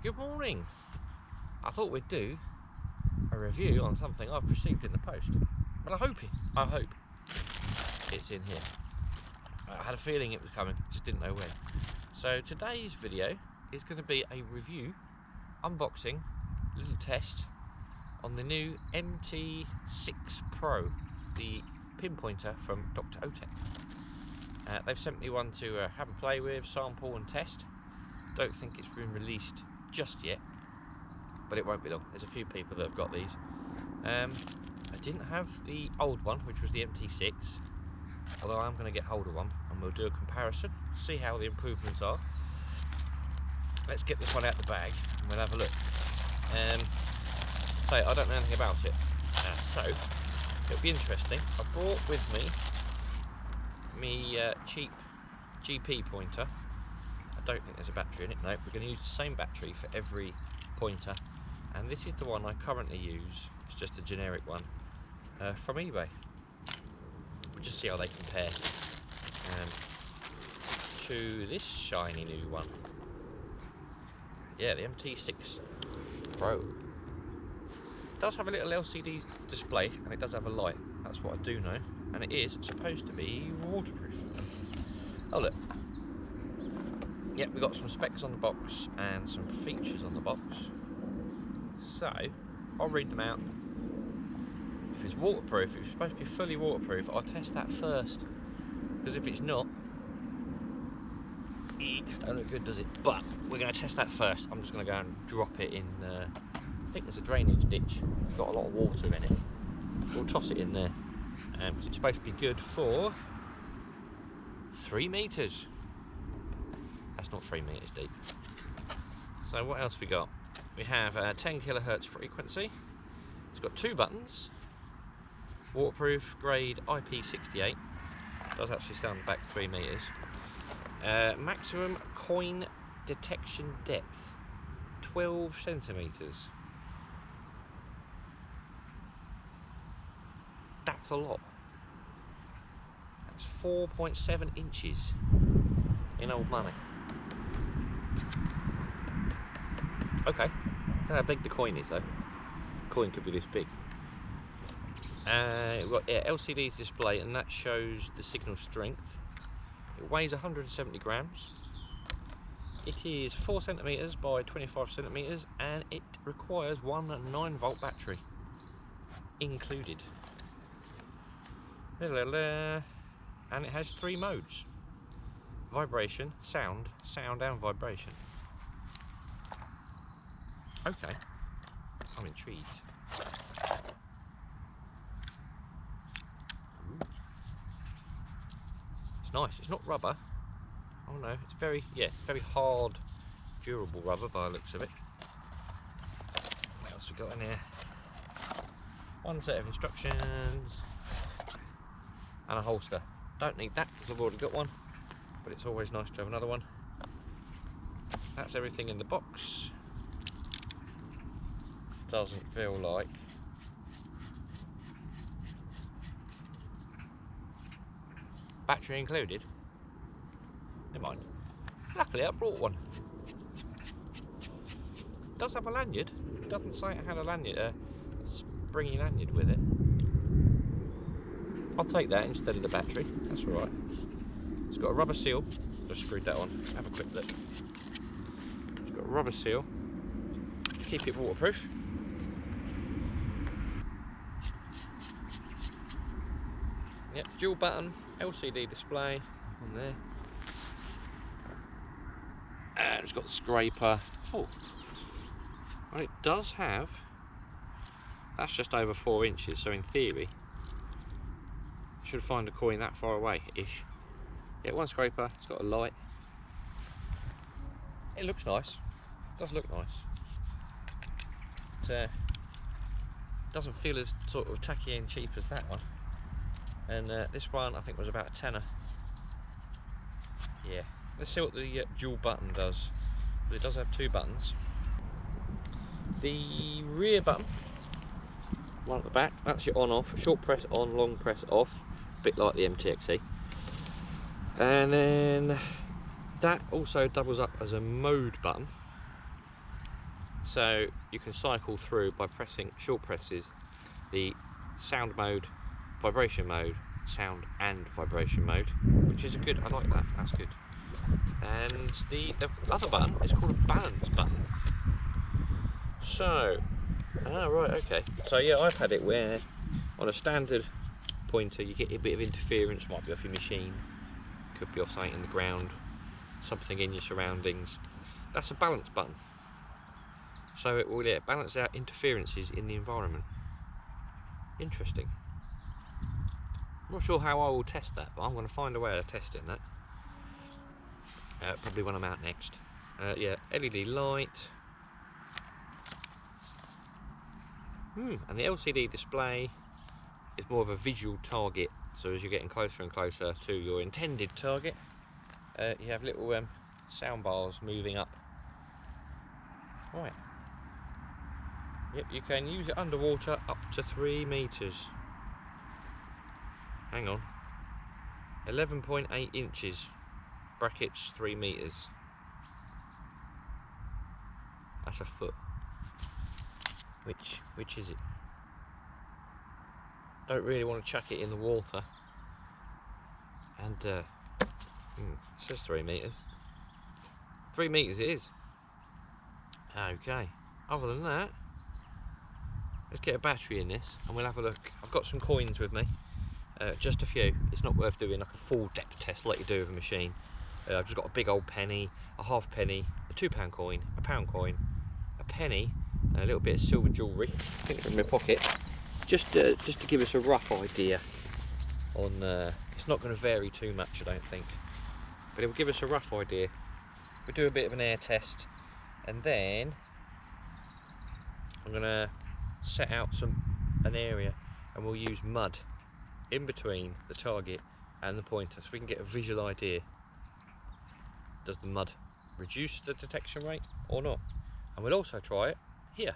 Good morning. I thought we'd do a review on something I've received in the post, but I hope it's in here. I had a feeling it was coming, just didn't know when. So today's video is going to be a review, unboxing, little test on the new MT6-PRO, the pinpointer from Dr.Otek. They've sent me one to have a play with, sample and test. Don't think it's been released just yet, but it won't be long. There's a few people that have got these. I didn't have the old one, which was the MT6, although I'm going to get hold of one and we'll do a comparison, see how the improvements are. Let's get this one out the bag and we'll have a look. So I don't know anything about it, so it'll be interesting. I brought with me cheap GP pointer. I don't think there's a battery in it. No, we're going to use the same battery for every pointer, and this is the one I currently use. It's just a generic one from eBay. We'll just see how they compare to this shiny new one. Yeah, the MT6-PRO. It does have a little LCD display and it does have a light. That's what I do know, and it is supposed to be waterproof. Oh look. Yep, we've got some specs on the box and some features on the box. So, I'll read them out. If it's waterproof, if it's supposed to be fully waterproof, I'll test that first. Because if it's not, it don't look good, does it? But we're going to test that first. I'm just going to go and drop it in, I think there's a drainage ditch. It's got a lot of water in it. We'll toss it in there. Because it's supposed to be good for 3 meters. That's not 3 meters deep. So what else we got? We have a 10 kilohertz frequency. It's got 2 buttons. Waterproof grade IP68. Does actually sound back 3 meters. Maximum coin detection depth 12 centimeters. That's a lot. That's 4.7 inches in old money. Okay, I don't know how big the coin is though. The coin could be this big. We've got LCD display, and that shows the signal strength. It weighs 170 grams. It is 4 centimeters by 25 centimeters, and it requires one 9-volt battery included. And it has 3 modes: vibration, sound and vibration. Okay, I'm intrigued. Ooh. It's nice. It's not rubber. Oh no, it's very, it's very hard, durable rubber by the looks of it. What else we got in here? One set of instructions and a holster. Don't need that because I've already got one, but it's always nice to have another one. That's everything in the box. Doesn't feel like battery included. Never mind. Luckily I brought one. It does have a lanyard. It doesn't say it had a lanyard, a springy lanyard with it. I'll take that instead of the battery. That's alright. It's got a rubber seal. Just screwed that on. Have a quick look. It's got a rubber seal. Keep it waterproof. Yep, dual button, LCD display on there. And it's got the scraper. Oh, and it does have, that's just over 4 inches, so in theory, should find a coin that far away-ish. Yeah, one scraper, it's got a light. It looks nice, it does look nice. It doesn't feel as sort of tacky and cheap as that one. And this one I think was about a tenner. Yeah, let's see what the dual button does. But it does have 2 buttons. The rear button, one at the back, that's your on off. Short press on, long press off, a bit like the MTXE. And then that also doubles up as a mode button. So you can cycle through by pressing short presses the sound mode, vibration mode, sound and vibration mode, which is good. I like that. That's good. And the other button is called a balance button. So, right, okay. So yeah, I've had it where on a standard pointer you get a bit of interference, might be off your machine, could be off something in the ground, something in your surroundings. That's a balance button. So it will balance out interferences in the environment. Interesting. I'm not sure how I will test that, but I'm going to find a way of testing that. Probably when I'm out next. Yeah, LED light. And the LCD display is more of a visual target. So as you're getting closer and closer to your intended target, you have little sound bars moving up. Right. Yep, you can use it underwater up to 3 meters. Hang on. 11.8 inches. Brackets 3 meters. That's a foot. Which is it? Don't really want to chuck it in the water. And it says 3 meters. 3 meters it is. Okay. Other than that, let's get a battery in this and we'll have a look. I've got some coins with me. Just a few. It's not worth doing like a full depth test like you do with a machine. I've just got a big old penny, a half penny, a £2 coin, a £1 coin, a penny, and a little bit of silver jewellery. I think it's in my pocket. Just to give us a rough idea on. It's not going to vary too much, I don't think, but it will give us a rough idea. We'll do a bit of an air test, and then I'm going to set out an area, and we'll use mud in between the target and the pointer so we can get a visual idea. Does the mud reduce the detection rate or not? And we'll also try it here.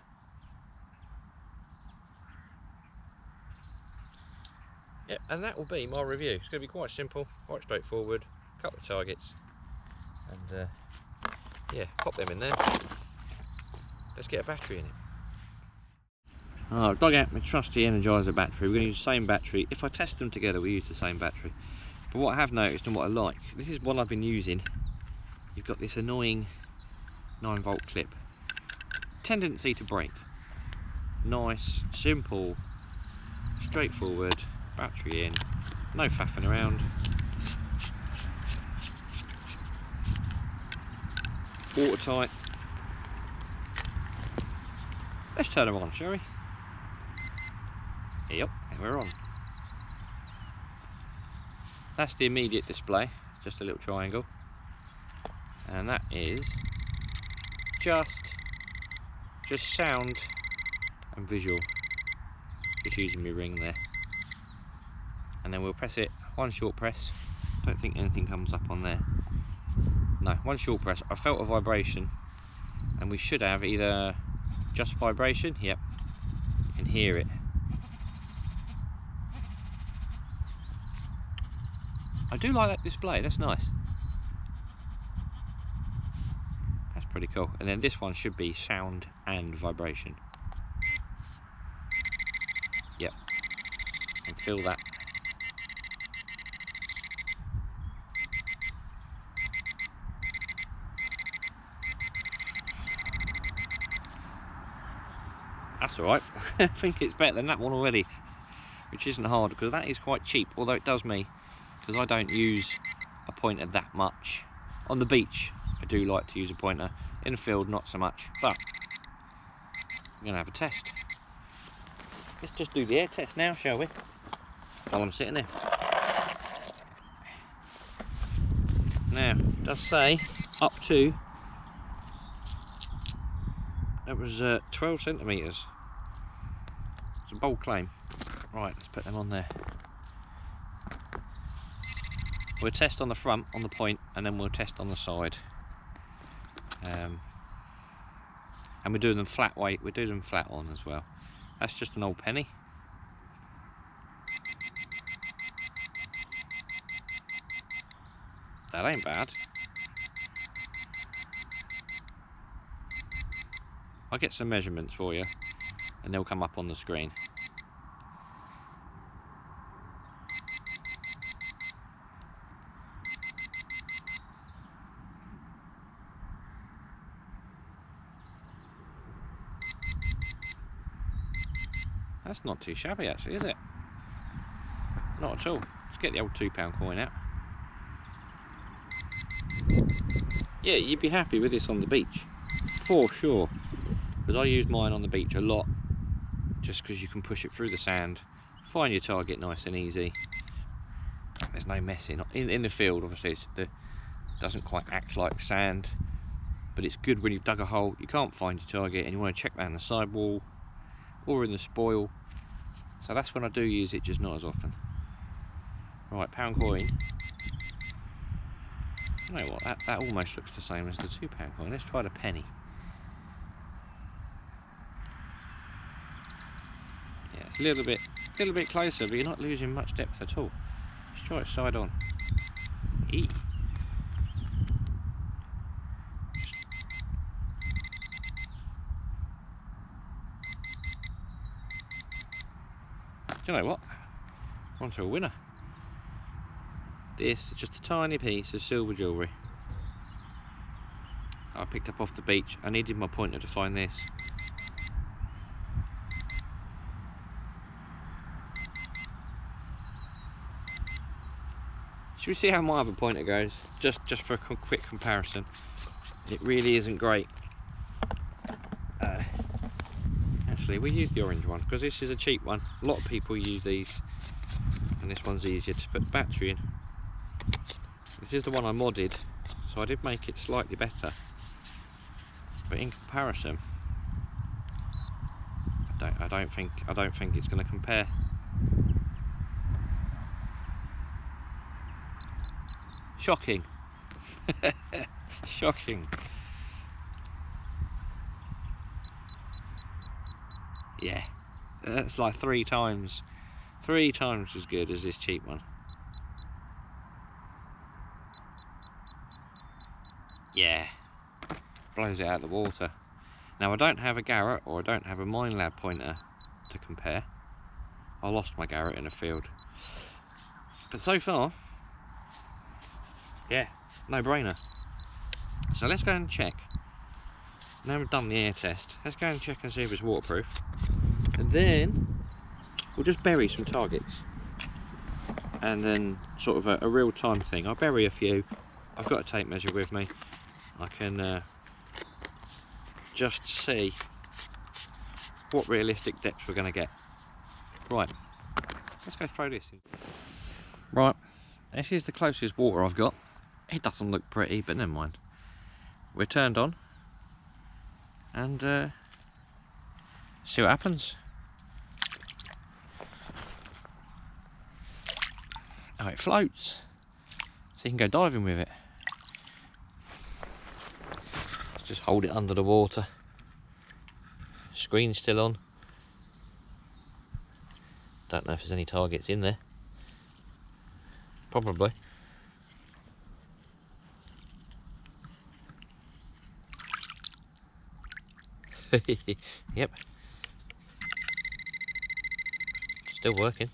Yeah, and that will be my review. It's going to be quite simple, quite straightforward. A couple of targets, and yeah, pop them in there. Let's get a battery in it. I've dug out my trusty Energizer battery. We're going to use the same battery. If I test them together, we use the same battery. But what I have noticed and what I like, this is one I've been using. You've got this annoying 9-volt clip. Tendency to break. Nice, simple, straightforward, battery in, no faffing around. Watertight. Let's turn them on, shall we? Yep, and we're on. That's the immediate display, just a little triangle. And that is just sound and visual. Just using my ring there. And then we'll press it, one short press. Don't think anything comes up on there. No, one short press. I felt a vibration, and we should have either just vibration, yep, you can hear it. I do like that display, that's nice. That's pretty cool. And then this one should be sound and vibration. Yep, and feel that. That's alright. I think it's better than that one already, which isn't hard because that is quite cheap, although it does me, because I don't use a pointer that much. On the beach I do like to use a pointer, in the field not so much, but I'm going to have a test. Let's just do the air test now, shall we? While I'm sitting there. Now, it does say up to, that was 12 centimetres. It's a bold claim. Right, let's put them on there. We'll test on the front, on the point, and then we'll test on the side. And we're doing them flat weight, we're doing them flat on as well. That's just an old penny. That ain't bad. I'll get some measurements for you and they'll come up on the screen. That's not too shabby actually, is it? Not at all. Let's get the old £2 coin out. Yeah, you'd be happy with this on the beach, for sure. Because I use mine on the beach a lot, just because you can push it through the sand, find your target nice and easy. There's no messing. In the field, obviously, it doesn't quite act like sand, but it's good when you've dug a hole, you can't find your target, and you want to check down the sidewall or in the spoil. So that's when I do use it, just not as often. Right, £1 coin. You know what, that almost looks the same as the £2 coin. Let's try the penny. Yeah, it's a little bit closer, but you're not losing much depth at all. Let's try it side on. Eat. You know what? On to a winner. This is just a tiny piece of silver jewellery I picked up off the beach. I needed my pointer to find this. Should we see how my other pointer goes? Just for a quick comparison. It really isn't great. Actually, we use the orange one because this is a cheap one. A lot of people use these, and this one's easier to put the battery in. This is the one I modded, so I did make it slightly better. But in comparison, I don't think it's going to compare. Shocking. Shocking. Yeah, that's like three times as good as this cheap one. Yeah, blows it out of the water. Now I don't have a Garrett or I don't have a Minelab pointer to compare. I lost my Garrett in a field. But so far, yeah, no brainer. So let's go and check. Now we've done the air test, let's go and check and see if it's waterproof. And then we'll just bury some targets. And then sort of a real time thing. I'll bury a few. I've got a tape measure with me. I can just see what realistic depth we're going to get. Right, let's go throw this in. Right, this is the closest water I've got. It doesn't look pretty, but never mind. We're turned on and see what happens. Oh, it floats, so you can go diving with it. Let's just hold it under the water. Screen's still on. Don't know if there's any targets in there. Probably. Yep. Still working.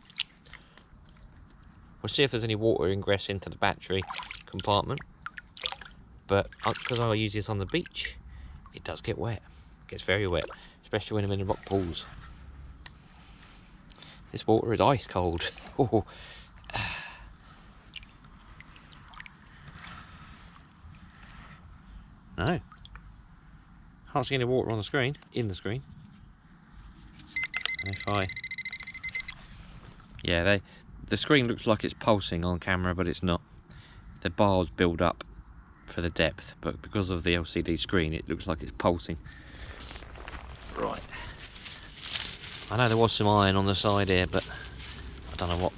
We'll see if there's any water ingress into the battery compartment. But because I use this on the beach, it does get wet. It gets very wet, especially when I'm in the rock pools. This water is ice cold. Oh. No. Can't see any water on the screen, in the screen. And if I... Yeah, the screen looks like it's pulsing on camera, but it's not. The bars build up for the depth, but because of the LCD screen, it looks like it's pulsing. Right. I know there was some iron on the side here, but I don't know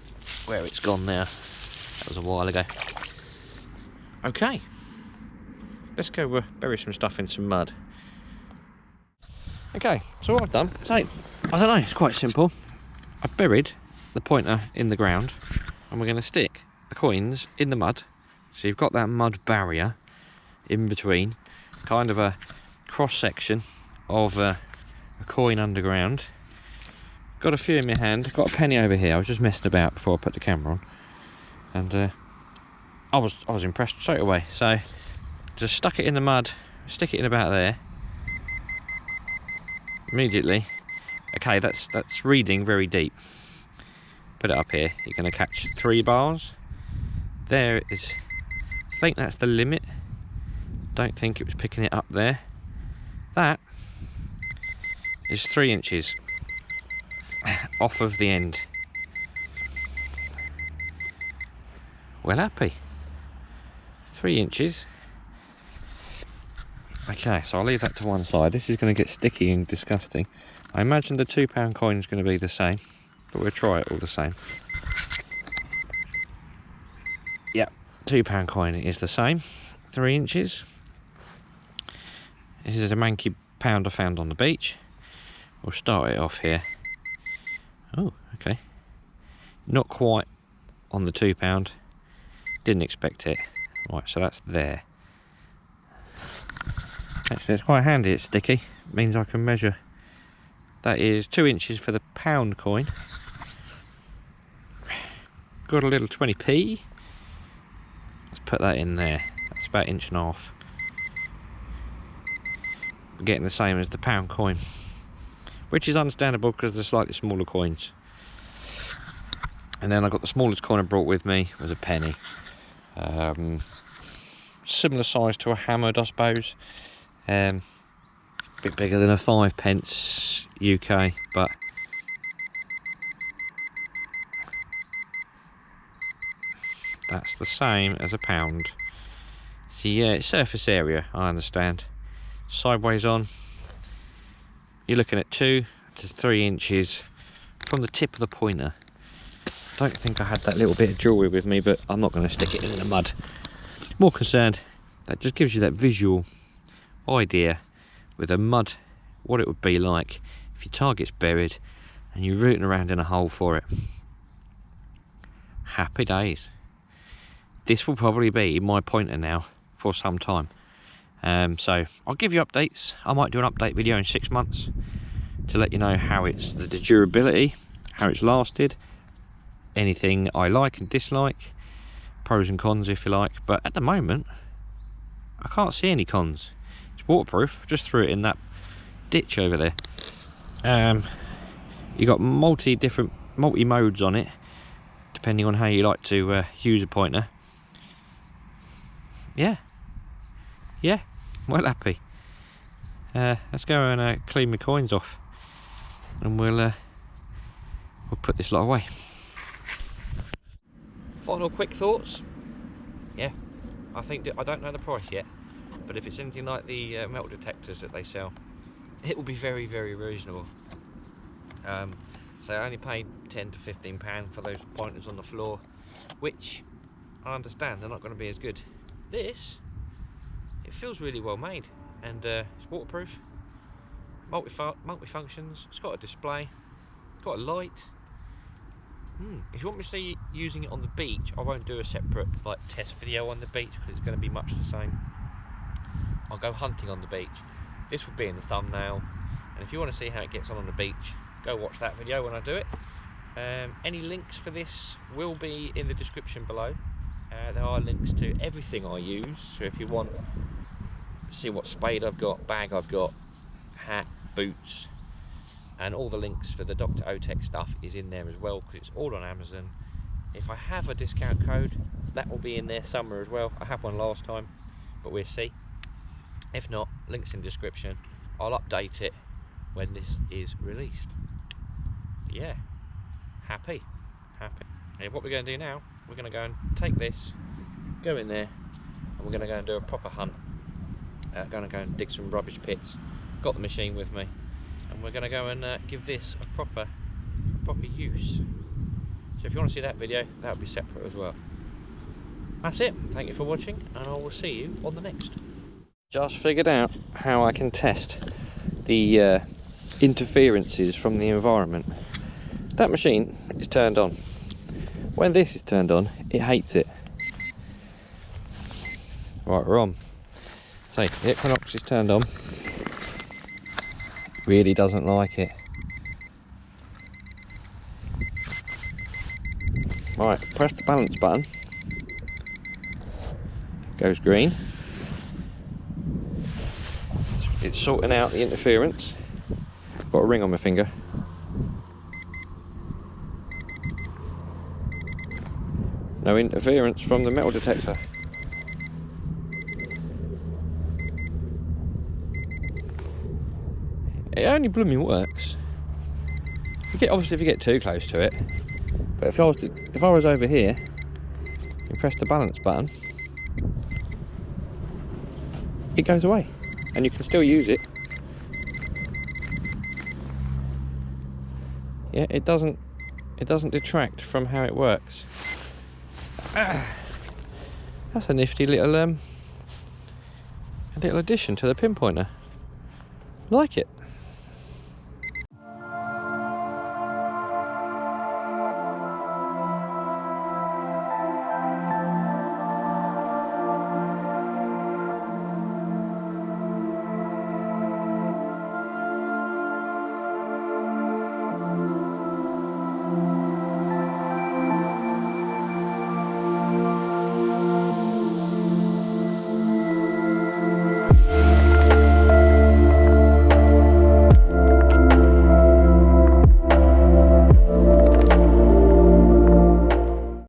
where it's gone now. That was a while ago. Okay. Let's go bury some stuff in some mud. Okay, so what I've done, I don't know, it's quite simple. I've buried the pointer in the ground and we're going to stick the coins in the mud. So you've got that mud barrier in between, kind of a cross section of a coin underground. Got a few in my hand. Got a penny over here. I was just messing about before I put the camera on, and I was impressed straight away. So just stuck it in the mud, stick it in about there. Immediately, okay, that's reading very deep. Put it up here. You're going to catch 3 bars. There is. I think that's the limit. Don't think it was picking it up there. That is 3 inches off of the end. Well happy. 3 inches. Okay, so I'll leave that to one side. This is going to get sticky and disgusting. I imagine the £2 coin is going to be the same, but we'll try it all the same. Yep, £2 coin is the same. 3 inches. This is a manky pound I found on the beach. We'll start it off here. Oh, okay. Not quite on the £2. Didn't expect it. Right, so that's there. Actually, it's quite handy, it's sticky. It means I can measure. That is 2 inches for the £1 coin. Got a little 20p. Let's put that in there. That's about 1.5 inches. We're getting the same as the £1 coin, which is understandable because they're slightly smaller coins. And then I got the smallest coin I brought with me was a penny. Similar size to a hammered, I suppose. A bit bigger than a 5p UK, but that's the same as a £1. So yeah, it's surface area, I understand. Sideways on, you're looking at 2 to 3 inches from the tip of the pointer. Don't think I had that little bit of jewellery with me, but I'm not going to stick it in the mud. More concerned, that just gives you that visual idea with a mud, what it would be like if your target's buried and you're rooting around in a hole for it. Happy days. This will probably be my pointer now for some time. So I'll give you updates. I might do an update video in 6 months to let you know how it's the durability, how it's lasted, anything I like and dislike, pros and cons if you like. But at the moment I can't see any cons. It's waterproof. Just threw it in that ditch over there. You got multi modes on it depending on how you like to use a pointer. Yeah, well happy. Let's go and clean my coins off, and we'll put this lot away. Final quick thoughts. Yeah, I think I don't know the price yet, but if it's anything like the metal detectors that they sell, it will be very, very reasonable. So I only paid £10 to £15 for those pointers on the floor, which I understand they're not going to be as good. This, it feels really well made, and it's waterproof, multi-functions, it's got a display, it's got a light. If you want me to see using it on the beach, I won't do a separate like test video on the beach because it's going to be much the same. I'll go hunting on the beach. This will be in the thumbnail, and if you want to see how it gets on the beach, go watch that video when I do it. Any links for this will be in the description below. There are links to everything I use, so if you want to see what spade I've got, bag I've got, hat, boots, and all the links for the Dr.Otek stuff is in there as well, because it's all on Amazon. If I have a discount code, that will be in there somewhere as well. I had one last time, but we'll see. If not, links in the description. I'll update it when this is released. Yeah, happy. And what we're going to do now, we're going to go and take this, go in there, and we're going to go and do a proper hunt. Going to go and dig some rubbish pits. Got the machine with me, and we're going to go and give this a proper use. So if you want to see that video, that'll be separate as well. That's it. Thank you for watching, and I will see you on the next. Just figured out how I can test the interferences from the environment. That machine is turned on. When this is turned on, it hates it. Right, we're on. So the Equinox is turned on. Really doesn't like it. Right, press the balance button. Goes green. It's sorting out the interference. Got a ring on my finger. No interference from the metal detector. It only blooming works. Obviously if you get too close to it, but if I was over here and press the balance button, it goes away, and you can still use it. Yeah, it doesn't detract from how it works. That's a nifty little addition to the pinpointer. Like it.